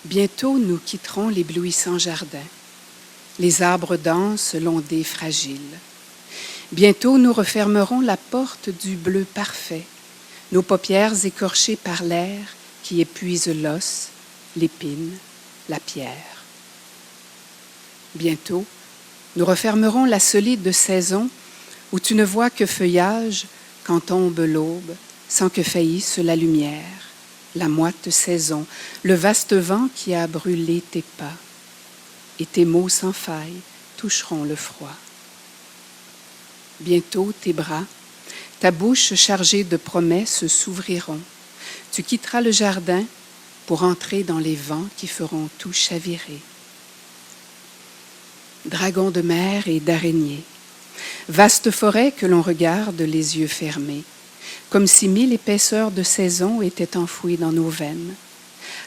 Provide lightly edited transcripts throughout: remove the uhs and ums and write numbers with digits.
Bientôt nous quitterons l'éblouissant jardin. Les arbres dansent l'ondée fragile. Bientôt nous refermerons la porte du bleu parfait, nos paupières écorchées par l'air qui épuise l'os, l'épine, la pierre. Bientôt, nous refermerons la solide saison où tu ne vois que feuillage quand tombe l'aube, sans que faillisse la lumière, la moite saison, le vaste vent qui a brûlé tes pas, et tes mots sans faille toucheront le froid. Bientôt tes bras, ta bouche chargée de promesses s'ouvriront. Tu quitteras le jardin pour entrer dans les vents qui feront tout chavirer. Dragons de mer et d'araignées, vaste forêt que l'on regarde les yeux fermés, comme si 1000 épaisseurs de saison étaient enfouies dans nos veines,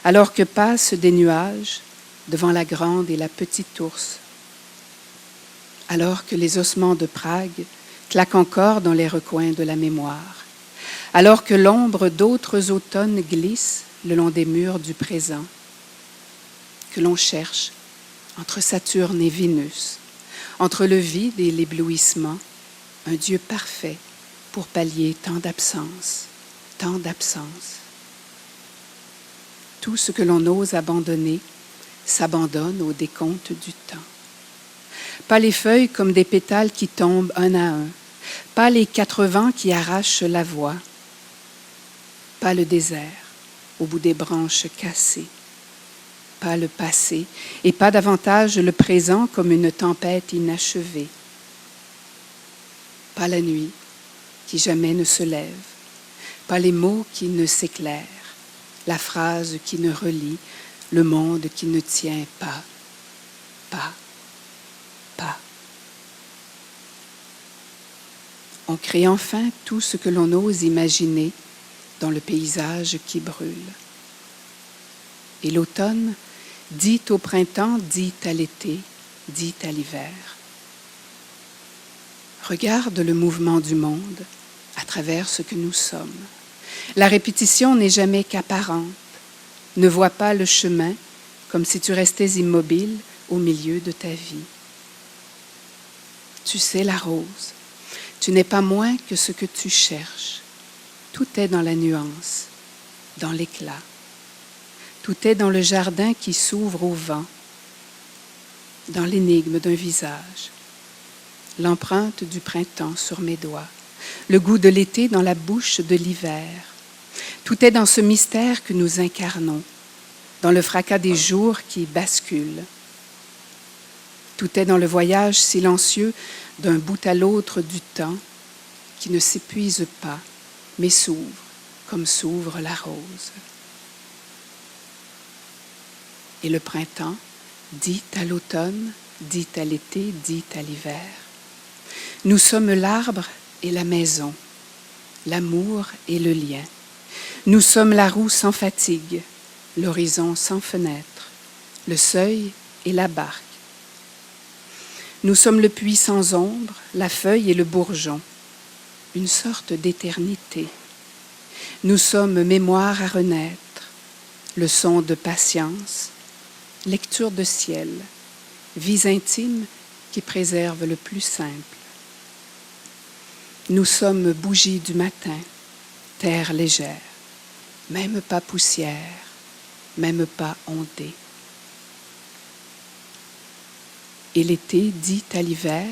alors que passent des nuages devant la grande et la petite ours, alors que les ossements de Prague claquent encore dans les recoins de la mémoire, alors que l'ombre d'autres automnes glisse le long des murs du présent, que l'on cherche entre Saturne et Vénus, entre le vide et l'éblouissement, un Dieu parfait pour pallier tant d'absence, tant d'absence. Tout ce que l'on ose abandonner s'abandonne au décompte du temps. Pas les feuilles comme des pétales qui tombent un à un, pas les 4 vents qui arrachent la voix, pas le désert au bout des branches cassées, pas le passé et pas davantage le présent comme une tempête inachevée, pas la nuit qui jamais ne se lève, pas les mots qui ne s'éclairent, la phrase qui ne relie, le monde qui ne tient pas, pas. On crée enfin tout ce que l'on ose imaginer dans le paysage qui brûle. Et l'automne dit au printemps, dit à l'été, dit à l'hiver. Regarde le mouvement du monde à travers ce que nous sommes. La répétition n'est jamais qu'apparente. Ne vois pas le chemin comme si tu restais immobile au milieu de ta vie. Tu sais la rose. Tu n'es pas moins que ce que tu cherches. Tout est dans la nuance, dans l'éclat. Tout est dans le jardin qui s'ouvre au vent, dans l'énigme d'un visage, l'empreinte du printemps sur mes doigts, le goût de l'été dans la bouche de l'hiver. Tout est dans ce mystère que nous incarnons, dans le fracas des jours qui basculent. Tout est dans le voyage silencieux d'un bout à l'autre du temps qui ne s'épuise pas, mais s'ouvre comme s'ouvre la rose. Et le printemps dit à l'automne, dit à l'été, dit à l'hiver. Nous sommes l'arbre et la maison, l'amour et le lien. Nous sommes la roue sans fatigue, l'horizon sans fenêtre, le seuil et la barque. Nous sommes le puits sans ombre, la feuille et le bourgeon, une sorte d'éternité. Nous sommes mémoire à renaître, leçon de patience, lecture de ciel, vies intimes qui préservent le plus simple. Nous sommes bougies du matin, terre légère, même pas poussière, même pas ondée. Et l'été dit à l'hiver,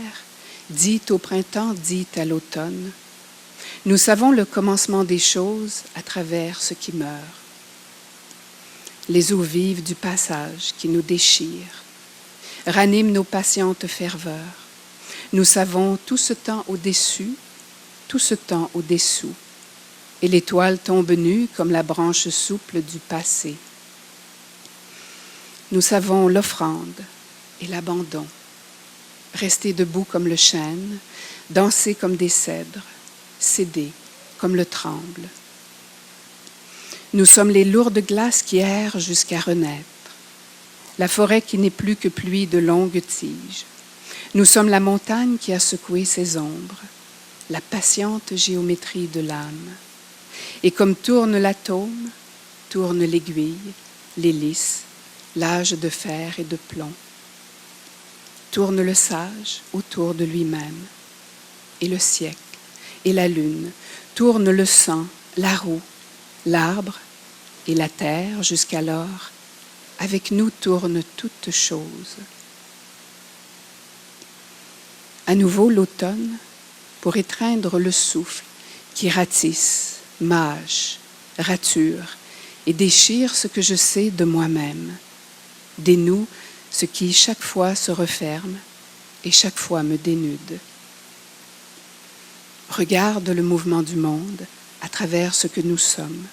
dit au printemps, dit à l'automne. Nous savons le commencement des choses à travers ce qui meurt. Les eaux vives du passage qui nous déchirent, raniment nos patientes ferveurs. Nous savons tout ce temps au-dessus, tout ce temps au-dessous, et l'étoile tombe nue comme la branche souple du passé. Nous savons l'offrande et l'abandon, rester debout comme le chêne, danser comme des cèdres, céder comme le tremble. Nous sommes les lourdes glaces qui errent jusqu'à renaître, la forêt qui n'est plus que pluie de longues tiges. Nous sommes la montagne qui a secoué ses ombres, la patiente géométrie de l'âme. Et comme tourne l'atome, tourne l'aiguille, l'hélice, l'âge de fer et de plomb. Tourne le sage autour de lui-même, et le siècle, et la lune, tourne le sang, la roue, l'arbre et la terre jusqu'alors, avec nous tournent toutes choses. À nouveau l'automne, pour étreindre le souffle qui ratisse, mâche, rature et déchire ce que je sais de moi-même, dénoue ce qui chaque fois se referme et chaque fois me dénude. Regarde le mouvement du monde à travers ce que nous sommes.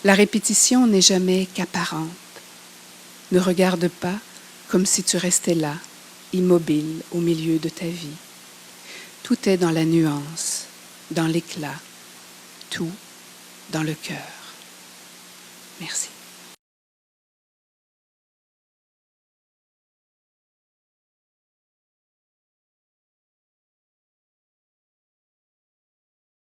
La répétition n'est jamais qu'apparente. Ne regarde pas comme si tu restais là, immobile au milieu de ta vie. Tout est dans la nuance, dans l'éclat, tout dans le cœur. Merci.